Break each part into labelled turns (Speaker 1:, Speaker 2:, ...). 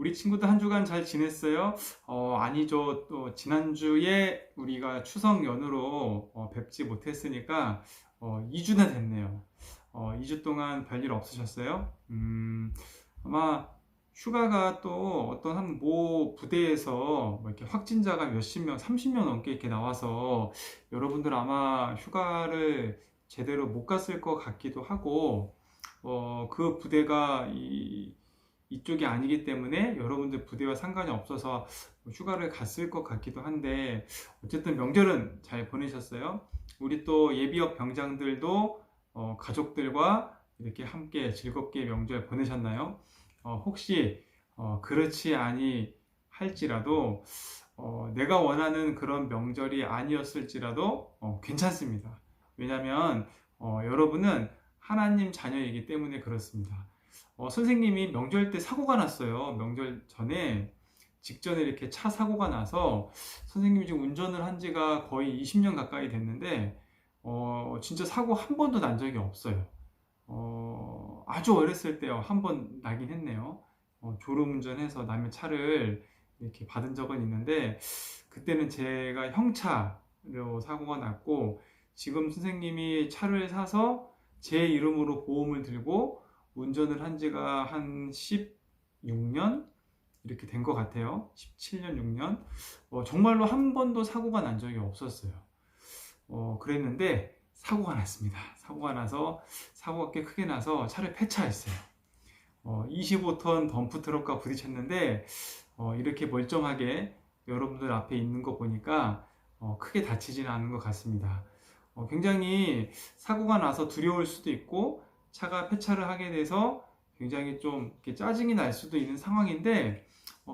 Speaker 1: 우리 친구들 한 주간 잘 지냈어요? 아니죠. 또 지난주에 우리가 추석 연휴로 뵙지 못했으니까 2주나 됐네요. 2주 동안 별일 없으셨어요? 아마 휴가가 또 어떤 한 모 부대에서 뭐 이렇게 확진자가 몇십 명, 30명 넘게 이렇게 나와서 여러분들 아마 휴가를 제대로 못 갔을 것 같기도 하고, 그 부대가 이쪽이 아니기 때문에 여러분들 부대와 상관이 없어서 휴가를 갔을 것 같기도 한데, 어쨌든 명절은 잘 보내셨어요? 우리 또 예비역 병장들도 가족들과 이렇게 함께 즐겁게 명절 보내셨나요? 혹시 그렇지 아니 할지라도 내가 원하는 그런 명절이 아니었을지라도 괜찮습니다. 왜냐하면 여러분은 하나님 자녀이기 때문에 그렇습니다. 선생님이 명절 때 사고가 났어요. 명절 전에 직전에 이렇게 차 사고가 나서 선생님이 지금 운전을 한 지가 거의 20년 가까이 됐는데 진짜 사고 한 번도 난 적이 없어요. 아주 어렸을 때요 한 번 나긴 했네요. 졸음운전해서 남의 차를 이렇게 받은 적은 있는데, 그때는 제가 형차로 사고가 났고, 지금 선생님이 차를 사서 제 이름으로 보험을 들고 운전을 한 지가 한 16년 이렇게 된 것 같아요. 17년, 6년. 정말로 한 번도 사고가 난 적이 없었어요. 그랬는데 사고가 났습니다. 사고가 나서, 사고가 꽤 크게 나서 차를 폐차했어요. 25톤 덤프 트럭과 부딪혔는데 이렇게 멀쩡하게 여러분들 앞에 있는 거 보니까 크게 다치지는 않은 것 같습니다. 굉장히 사고가 나서 두려울 수도 있고, 차가 폐차를 하게 돼서 굉장히 좀 이렇게 짜증이 날 수도 있는 상황인데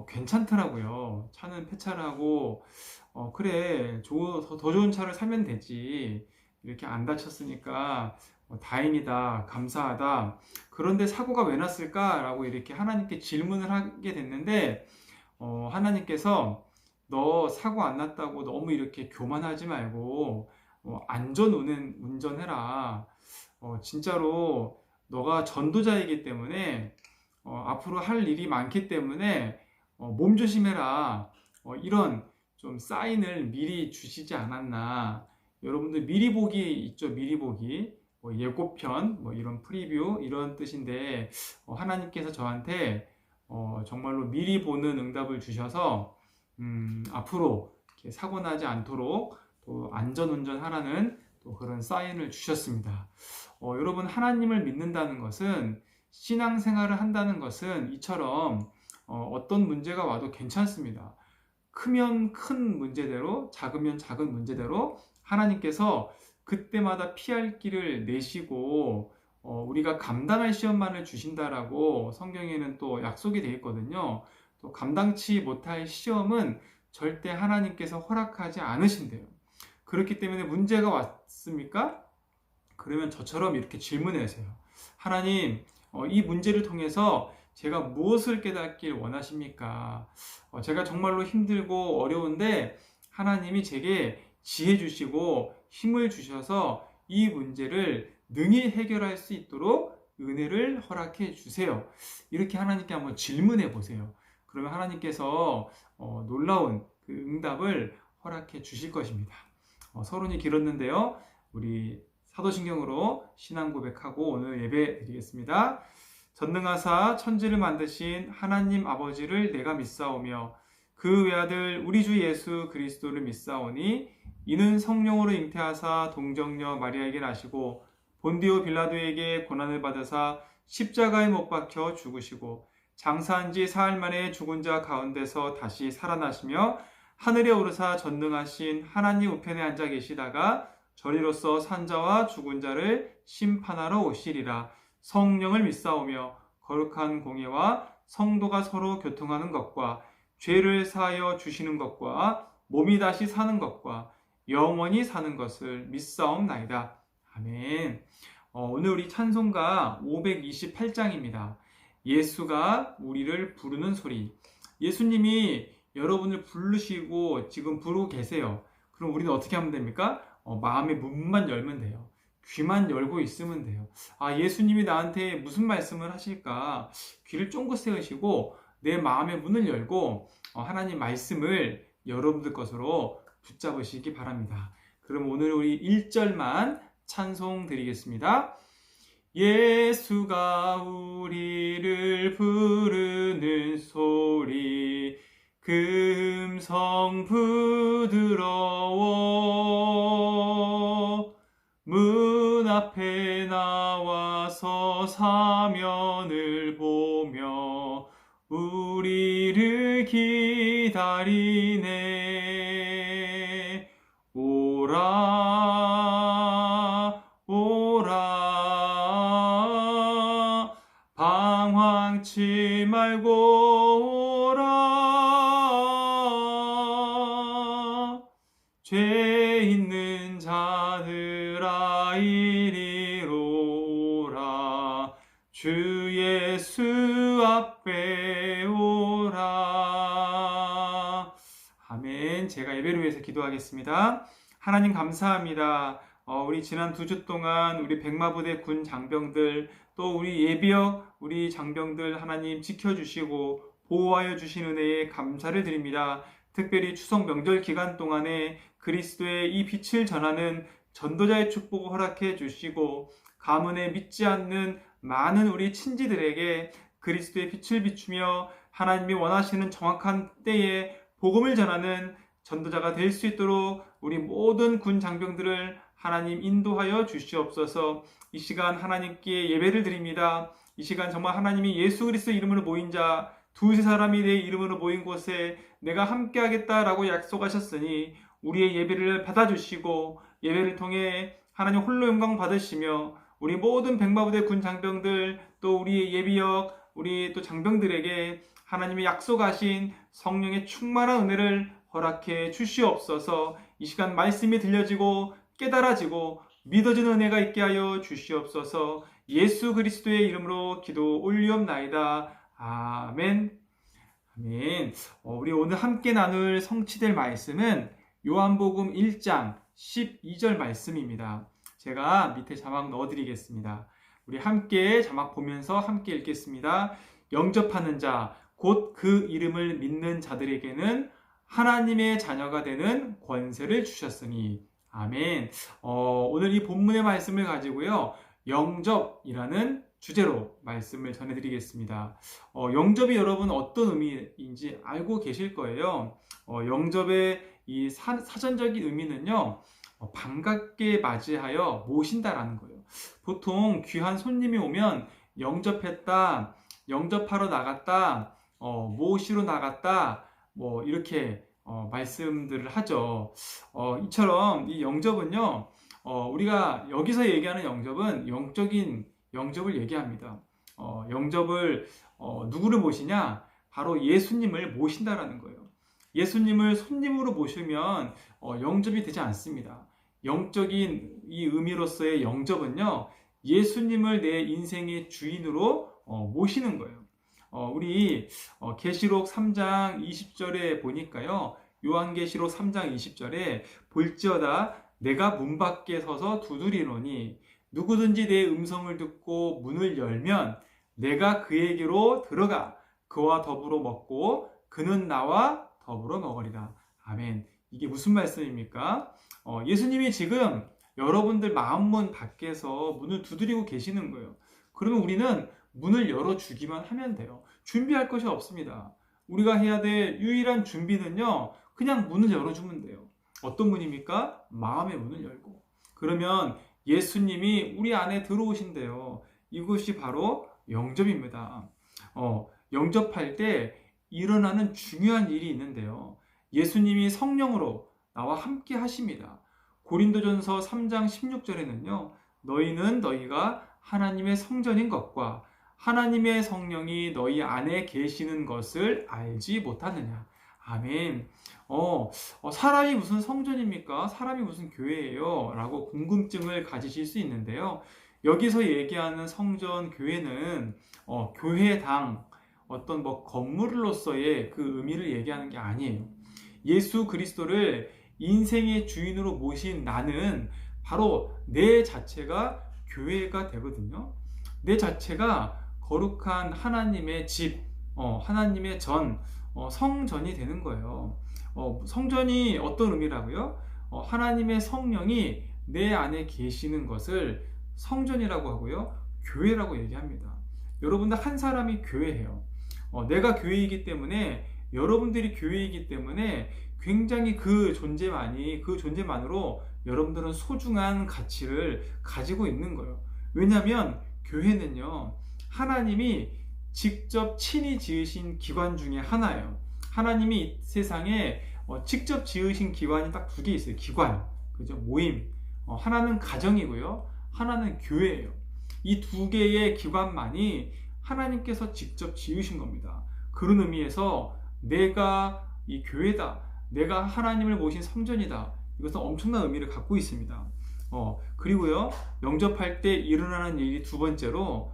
Speaker 1: 괜찮더라고요. 차는 폐차를 하고 그래, 더 좋은 차를 사면 되지, 이렇게 안 다쳤으니까 다행이다, 감사하다. 그런데 사고가 왜 났을까? 라고 이렇게 하나님께 질문을 하게 됐는데, 하나님께서 너 사고 안 났다고 너무 이렇게 교만하지 말고 안전 운전해라. 진짜로 너가 전도자이기 때문에 앞으로 할 일이 많기 때문에 몸 조심해라. 이런 좀 사인을 미리 주시지 않았나. 여러분들 미리 보기 있죠? 미리 보기. 예고편, 이런 프리뷰, 이런 뜻인데, 하나님께서 저한테 정말로 미리 보는 응답을 주셔서 앞으로 이렇게 사고 나지 않도록 또 안전운전 하라는 또 그런 사인을 주셨습니다. 여러분, 하나님을 믿는다는 것은, 신앙생활을 한다는 것은 이처럼 어떤 문제가 와도 괜찮습니다. 크면 큰 문제대로, 작으면 작은 문제대로 하나님께서 그때마다 피할 길을 내시고 우리가 감당할 시험만을 주신다라고 성경에는 또 약속이 되어 있거든요. 또 감당치 못할 시험은 절대 하나님께서 허락하지 않으신대요. 그렇기 때문에 문제가 왔습니까? 그러면 저처럼 이렇게 질문하세요. 하나님, 이 문제를 통해서 제가 무엇을 깨닫길 원하십니까? 제가 정말로 힘들고 어려운데 하나님이 제게 지혜 주시고 힘을 주셔서 이 문제를 능히 해결할 수 있도록 은혜를 허락해 주세요. 이렇게 하나님께 한번 질문해 보세요. 그러면 하나님께서 놀라운 그 응답을 허락해 주실 것입니다. 서론이 길었는데요. 우리 사도신경으로 신앙 고백하고 오늘 예배 드리겠습니다. 전능하사 천지를 만드신 하나님 아버지를 내가 믿사오며 그 외아들 우리 주 예수 그리스도를 믿사오니 이는 성령으로 잉태하사 동정녀 마리아에게 나시고 본디오 빌라도에게 고난을 받으사 십자가에 못 박혀 죽으시고 장사한 지 사흘 만에 죽은 자 가운데서 다시 살아나시며 하늘에 오르사 전능하신 하나님 우편에 앉아 계시다가 저리로서 산자와 죽은 자를 심판하러 오시리라. 성령을 믿사오며 거룩한 공예와 성도가 서로 교통하는 것과 죄를 사하여 주시는 것과 몸이 다시 사는 것과 영원히 사는 것을 믿사옵나이다. 아멘. 오늘 우리 찬송가 528장입니다. 예수가 우리를 부르는 소리. 예수님이 여러분을 부르시고 지금 부르고 계세요. 그럼 우리는 어떻게 하면 됩니까? 마음의 문만 열면 돼요. 귀만 열고 있으면 돼요. 예수님이 나한테 무슨 말씀을 하실까? 귀를 쫑긋 세우시고 내 마음의 문을 열고 하나님 말씀을 여러분들 것으로 붙잡으시기 바랍니다. 그럼 오늘 우리 1절만 찬송 드리겠습니다. 예수가 우리를 부르는 소리 그 음성 부드러워 문 앞에 나와서 사면을 보며 우리를 기다리네. 오라 오라 방황치 말고 오라. 죄 있는 자들아 이리로 오라. 주 예수 앞에 오라. 아멘. 제가 예배를 위해서 기도하겠습니다. 하나님 감사합니다. 우리 지난 2주 동안 우리 백마부대 군 장병들 또 우리 예비역 우리 장병들 하나님 지켜주시고 보호하여 주신 은혜에 감사를 드립니다. 특별히 추석 명절 기간 동안에 그리스도의 이 빛을 전하는 전도자의 축복을 허락해 주시고 가문에 믿지 않는 많은 우리 친지들에게 그리스도의 빛을 비추며 하나님이 원하시는 정확한 때에 복음을 전하는 전도자가 될 수 있도록 우리 모든 군 장병들을 하나님 인도하여 주시옵소서. 이 시간 하나님께 예배를 드립니다. 이 시간 정말 하나님이 예수 그리스도 이름으로 모인 자 두세 사람이 내 이름으로 모인 곳에 내가 함께 하겠다라고 약속하셨으니 우리의 예배를 받아주시고 예배를 통해 하나님 홀로 영광 받으시며 우리 모든 백마부대 군 장병들 또 우리의 예비역 우리 또 장병들에게 하나님의 약속하신 성령의 충만한 은혜를 허락해 주시옵소서. 이 시간 말씀이 들려지고 깨달아지고 믿어지는 은혜가 있게 하여 주시옵소서. 예수 그리스도의 이름으로 기도 올리옵나이다. 아멘. 아멘. 우리 오늘 함께 나눌 성취될 말씀은 요한복음 1장 12절 말씀입니다. 제가 밑에 자막 넣어드리겠습니다. 우리 함께 자막 보면서 함께 읽겠습니다. 영접하는 자, 곧 그 이름을 믿는 자들에게는 하나님의 자녀가 되는 권세를 주셨으니. 아멘. 오늘 이 본문의 말씀을 가지고요. 영접이라는 주제로 말씀을 전해드리겠습니다. 영접이 여러분 어떤 의미인지 알고 계실 거예요. 영접의 이 사전적인 의미는요. 반갑게 맞이하여 모신다라는 거예요. 보통 귀한 손님이 오면 영접했다, 영접하러 나갔다, 모시러 나갔다, 뭐 이렇게 말씀들을 하죠. 이처럼 이 영접은요, 우리가 여기서 얘기하는 영접은 영적인 영접을 얘기합니다. 영접을 누구를 모시냐? 바로 예수님을 모신다라는 거예요. 예수님을 손님으로 모시면 영접이 되지 않습니다. 영적인 이 의미로서의 영접은요, 예수님을 내 인생의 주인으로 모시는 거예요. 우리 계시록 3장 20절에 보니까요, 요한계시록 3장 20절에 볼지어다 내가 문 밖에 서서 두드리노니 누구든지 내 음성을 듣고 문을 열면 내가 그에게로 들어가 그와 더불어 먹고 그는 나와 더불어 먹으리라. 아멘. 이게 무슨 말씀입니까? 예수님이 지금 여러분들 마음문 밖에서 문을 두드리고 계시는 거예요. 그러면 우리는 문을 열어주기만 하면 돼요. 준비할 것이 없습니다. 우리가 해야 될 유일한 준비는요, 그냥 문을 열어주면 돼요. 어떤 문입니까? 마음의 문을 열고. 그러면 예수님이 우리 안에 들어오신대요. 이것이 바로 영접입니다. 영접할 때 일어나는 중요한 일이 있는데요. 예수님이 성령으로 나와 함께 하십니다. 고린도전서 3장 16절에는요. 너희는 너희가 하나님의 성전인 것과 하나님의 성령이 너희 안에 계시는 것을 알지 못하느냐. 아멘. 사람이 무슨 성전입니까? 사람이 무슨 교회예요? 라고 궁금증을 가지실 수 있는데요. 여기서 얘기하는 성전, 교회는 교회당, 어떤 건물로서의 그 의미를 얘기하는 게 아니에요. 예수 그리스도를 인생의 주인으로 모신 나는 바로 내 자체가 교회가 되거든요. 내 자체가 거룩한 하나님의 집, 하나님의 성전이 되는 거예요. 성전이 어떤 의미라고요? 하나님의 성령이 내 안에 계시는 것을 성전이라고 하고요, 교회라고 얘기합니다. 여러분들 한 사람이 교회예요. 내가 교회이기 때문에, 여러분들이 교회이기 때문에 굉장히 그 존재만으로 여러분들은 소중한 가치를 가지고 있는 거예요. 왜냐하면 교회는요, 하나님이 직접 친히 지으신 기관 중에 하나예요. 하나님이 이 세상에 직접 지으신 기관이 딱 두 개 있어요. 기관, 그죠? 모임. 하나는 가정이고요, 하나는 교회예요. 이 두 개의 기관만이 하나님께서 직접 지으신 겁니다. 그런 의미에서 내가 이 교회다, 내가 하나님을 모신 성전이다, 이것은 엄청난 의미를 갖고 있습니다. 그리고요, 영접할 때 일어나는 일이 두 번째로,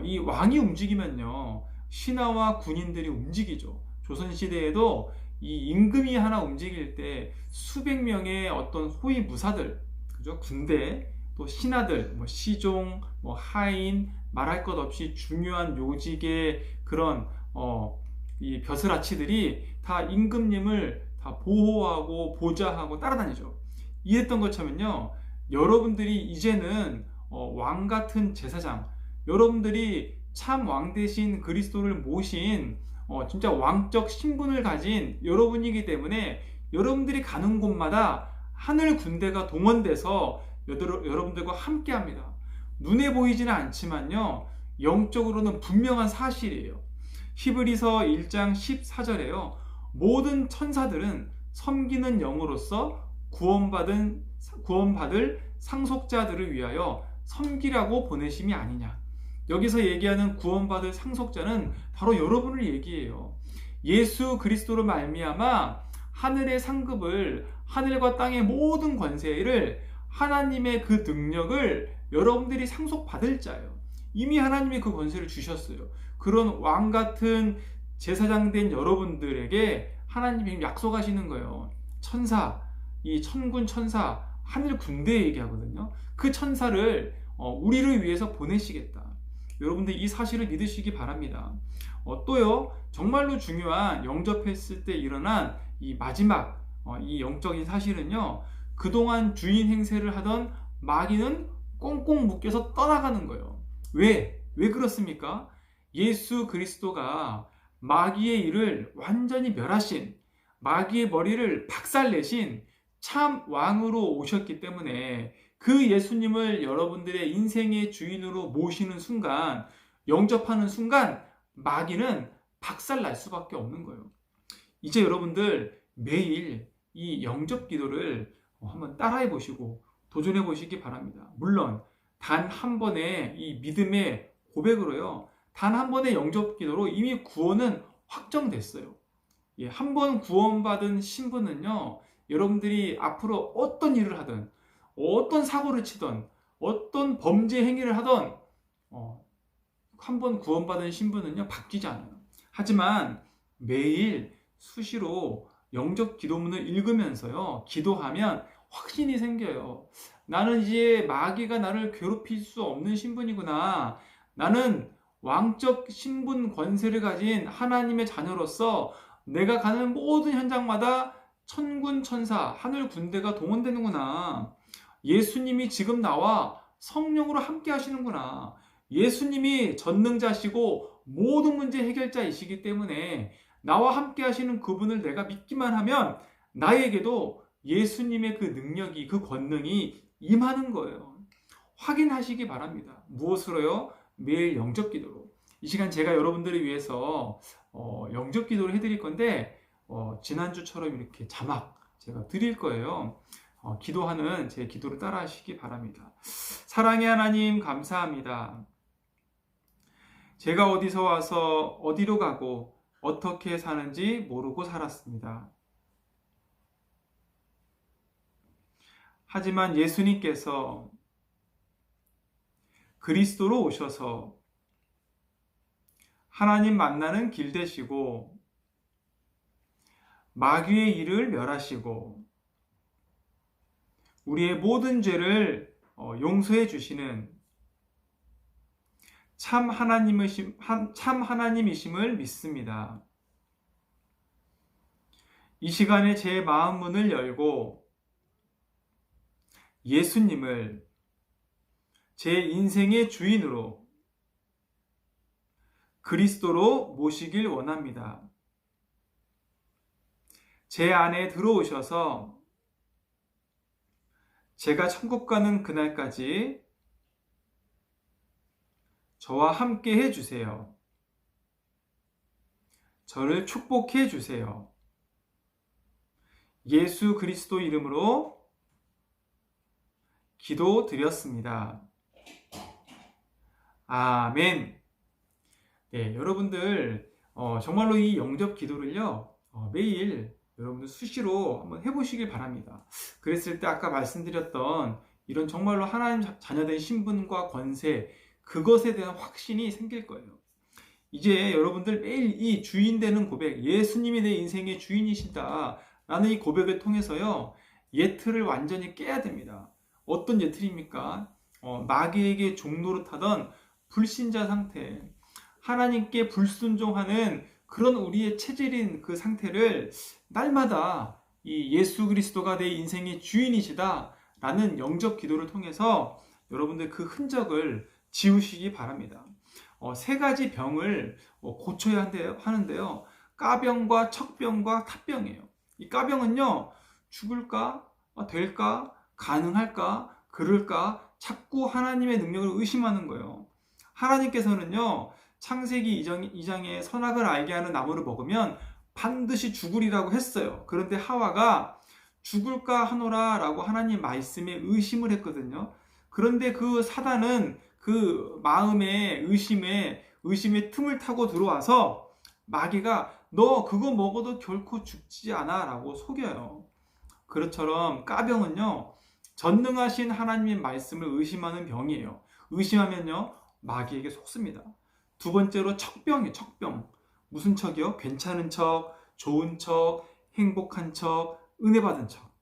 Speaker 1: 이 왕이 움직이면요, 신하와 군인들이 움직이죠. 조선시대에도 이 임금이 하나 움직일 때 수백 명의 어떤 호위 무사들, 그죠? 군대, 또 신하들, 시종, 하인, 말할 것 없이 중요한 요직의 그런 이 벼슬아치들이 다 임금님을 다 보호하고 보좌하고 따라다니죠. 이랬던 것처럼요, 여러분들이 이제는 왕 같은 제사장, 여러분들이 참 왕 대신 그리스도를 모신 진짜 왕적 신분을 가진 여러분이기 때문에, 여러분들이 가는 곳마다 하늘 군대가 동원돼서 여러분들과 함께 합니다. 눈에 보이지는 않지만요, 영적으로는 분명한 사실이에요. 히브리서 1장 14절에요. 모든 천사들은 섬기는 영으로서 구원받을 상속자들을 위하여 섬기라고 보내심이 아니냐. 여기서 얘기하는 구원받을 상속자는 바로 여러분을 얘기해요. 예수 그리스도로 말미암아 하늘의 상급을, 하늘과 땅의 모든 권세를, 하나님의 그 능력을 여러분들이 상속받을 자예요. 이미 하나님이 그 권세를 주셨어요. 그런 왕 같은 제사장 된 여러분들에게 하나님이 약속하시는 거예요. 천사, 이 천군 천사, 하늘 군대 얘기하거든요. 그 천사를 우리를 위해서 보내시겠다. 여러분들 이 사실을 믿으시기 바랍니다. 또요, 정말로 중요한 영접했을 때 일어난 이 마지막 이 영적인 사실은요, 그동안 주인 행세를 하던 마귀는 꽁꽁 묶여서 떠나가는 거예요. 왜 그렇습니까? 예수 그리스도가 마귀의 일을 완전히 멸하신, 마귀의 머리를 박살내신 참 왕으로 오셨기 때문에, 그 예수님을 여러분들의 인생의 주인으로 모시는 순간, 영접하는 순간 마귀는 박살날 수밖에 없는 거예요. 이제 여러분들 매일 이 영접 기도를 한번 따라해 보시고 도전해 보시기 바랍니다. 물론 단 한 번의 이 믿음의 고백으로요, 단 한 번의 영접 기도로 이미 구원은 확정됐어요. 한 번 구원받은 신분은요, 여러분들이 앞으로 어떤 일을 하든, 어떤 사고를 치든, 어떤 범죄 행위를 하든, 한 번 구원받은 신분은요, 바뀌지 않아요. 하지만 매일 수시로 영접 기도문을 읽으면서요, 기도하면 확신이 생겨요. 나는 이제 마귀가 나를 괴롭힐 수 없는 신분이구나. 나는 왕적 신분 권세를 가진 하나님의 자녀로서 내가 가는 모든 현장마다 천군 천사, 하늘 군대가 동원되는구나. 예수님이 지금 나와 성령으로 함께 하시는구나. 예수님이 전능자시고 모든 문제 해결자이시기 때문에 나와 함께 하시는 그분을 내가 믿기만 하면 나에게도 예수님의 그 능력이, 그 권능이 임하는 거예요. 확인하시기 바랍니다. 무엇으로요? 매일 영접 기도로. 이 시간 제가 여러분들을 위해서 영접 기도를 해드릴 건데, 지난주처럼 이렇게 자막 제가 드릴 거예요. 기도하는 제 기도를 따라 하시기 바랍니다. 사랑의 하나님, 감사합니다. 제가 어디서 와서 어디로 가고 어떻게 사는지 모르고 살았습니다. 하지만 예수님께서 그리스도로 오셔서 하나님 만나는 길 되시고, 마귀의 일을 멸하시고, 우리의 모든 죄를 용서해 주시는 참 하나님이심을 믿습니다. 이 시간에 제 마음 문을 열고 예수님을 제 인생의 주인으로 그리스도로 모시길 원합니다. 제 안에 들어오셔서 제가 천국 가는 그날까지 저와 함께 해주세요. 저를 축복해 주세요. 예수 그리스도 이름으로 기도드렸습니다. 아멘. 네, 여러분들 정말로 이 영접 기도를요 매일 여러분들 수시로 한번 해보시길 바랍니다. 그랬을 때 아까 말씀드렸던 이런 정말로 하나님 자녀된 신분과 권세, 그것에 대한 확신이 생길 거예요. 이제 여러분들 매일 이 주인 되는 고백, 예수님이 내 인생의 주인이시다 라는 이 고백을 통해서요 예틀을 완전히 깨야 됩니다. 어떤 예틀입니까? 마귀에게 종노릇하던 불신자 상태, 하나님께 불순종하는 그런 우리의 체질인 그 상태를 날마다 이 예수 그리스도가 내 인생의 주인이시다 라는 영접 기도를 통해서 여러분들 그 흔적을 지우시기 바랍니다. 세 가지 병을 고쳐야 하는데요. 까병과 척병과 탑병이에요. 이 까병은요, 죽을까? 될까? 가능할까? 그럴까? 자꾸 하나님의 능력을 의심하는 거예요. 하나님께서는요, 창세기 2장에 선악을 알게 하는 나무를 먹으면 반드시 죽으리라고 했어요. 그런데 하와가 죽을까 하노라 라고 하나님 말씀에 의심을 했거든요. 그런데 그 사단은 그 마음의 의심의 틈을 타고 들어와서 마귀가 너 그거 먹어도 결코 죽지 않아 라고 속여요. 그것처럼 까병은요 전능하신 하나님의 말씀을 의심하는 병이에요. 의심하면요 마귀에게 속습니다. 두 번째로 척병이에요. 척병. 무슨 척이요? 괜찮은 척, 좋은 척, 행복한 척, 은혜 받은 척.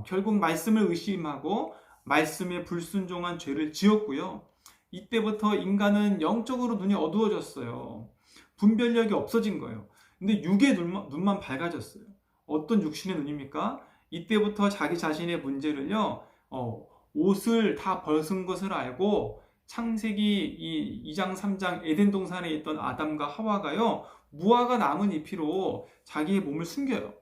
Speaker 1: 결국 말씀을 의심하고 말씀에 불순종한 죄를 지었고요. 이때부터 인간은 영적으로 눈이 어두워졌어요. 분별력이 없어진 거예요. 근데 육의 눈만 밝아졌어요. 어떤 육신의 눈입니까? 이때부터 자기 자신의 문제를요, 옷을 다 벗은 것을 알고 창세기 2장 3장 에덴 동산에 있던 아담과 하와가요 무화과 나뭇 잎으로 자기의 몸을 숨겨요.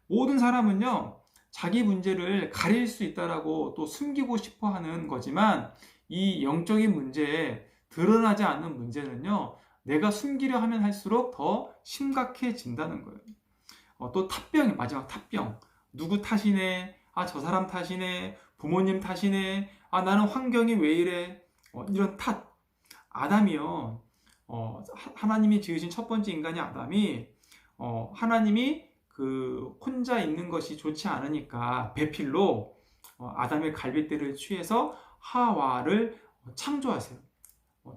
Speaker 1: 모든 사람은요 자기 문제를 가릴 수 있다라고 또 숨기고 싶어 하는 거지만 이 영적인 문제에 드러나지 않는 문제는요 내가 숨기려 하면 할수록 더 심각해진다는 거예요. 또 탓병이 마지막 탓병. 누구 탓이네? 저 사람 탓이네? 부모님 탓이네? 나는 환경이 왜 이래? 이런 탓. 아담이요. 하나님이 지으신 첫 번째 인간이 아담이 하나님이 그 혼자 있는 것이 좋지 않으니까 배필로 아담의 갈빗대를 취해서 하와를 창조하세요.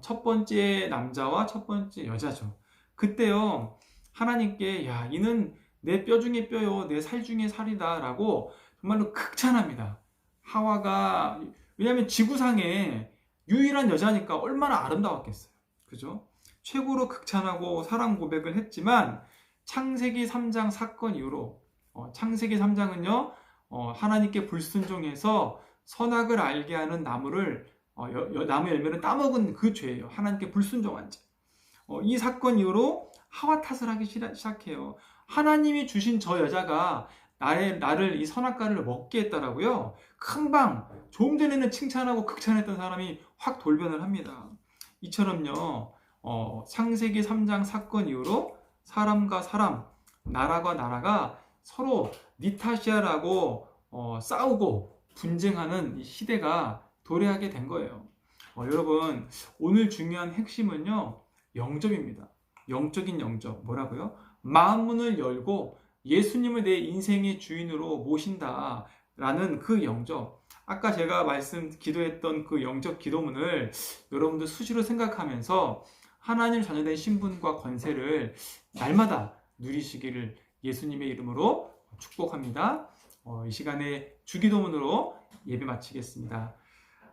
Speaker 1: 첫 번째 남자와 첫 번째 여자죠. 그때요 하나님께 야 이는 내 뼈 중에 뼈요 내 살 중에 살이다 라고 정말로 극찬합니다. 하와가 왜냐하면 지구상에 유일한 여자니까 얼마나 아름다웠겠어요. 그죠? 최고로 극찬하고 사랑 고백을 했지만 창세기 3장 사건 이후로 창세기 3장은요 하나님께 불순종해서 선악을 알게 하는 나무를 나무 열매를 따먹은 그 죄예요. 하나님께 불순종한 죄. 이 사건 이후로 하와 탓을 하기 시작해요. 하나님이 주신 저 여자가 나를 이 선악과를 먹게 했다라고요. 금방 조금 전에는 칭찬하고 극찬했던 사람이 확 돌변을 합니다. 이처럼요 창세기 3장 사건 이후로 사람과 사람, 나라가 나라가 서로 니 탓이야라고 싸우고 분쟁하는 이 시대가 도래하게 된 거예요. 여러분 오늘 중요한 핵심은요 영접입니다. 영적인 영접. 뭐라고요? 마음 문을 열고 예수님을 내 인생의 주인으로 모신다 라는 그 영접. 아까 제가 기도했던 그 영접 기도문을 여러분들 수시로 생각하면서 하나님 자녀된 신분과 권세를 날마다 누리시기를 예수님의 이름으로 축복합니다. 이 시간에 주기도문으로 예배 마치겠습니다.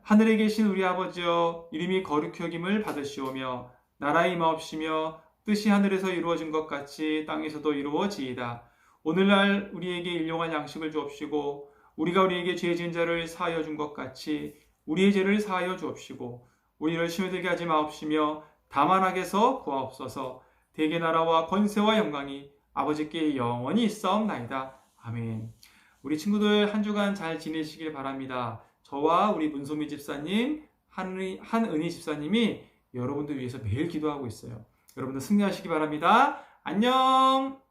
Speaker 1: 하늘에 계신 우리 아버지여, 이름이 거룩히 여김을 받으시오며 나라의 임하옵시며 뜻이 하늘에서 이루어진 것 같이 땅에서도 이루어지이다. 오늘날 우리에게 일용할 양식을 주옵시고 우리가 우리에게 죄 지은 자를 사하여 준 것 같이 우리의 죄를 사하여 주옵시고 우리를 시험에 들게 하지 마옵시며 다만 악에서 구하옵소서. 대개 나라와 권세와 영광이 아버지께 영원히 있사옵나이다. 아멘. 우리 친구들 한 주간 잘 지내시길 바랍니다. 저와 우리 문소미 집사님, 한은희 집사님이 여러분들 위해서 매일 기도하고 있어요. 여러분들 승리하시기 바랍니다. 안녕.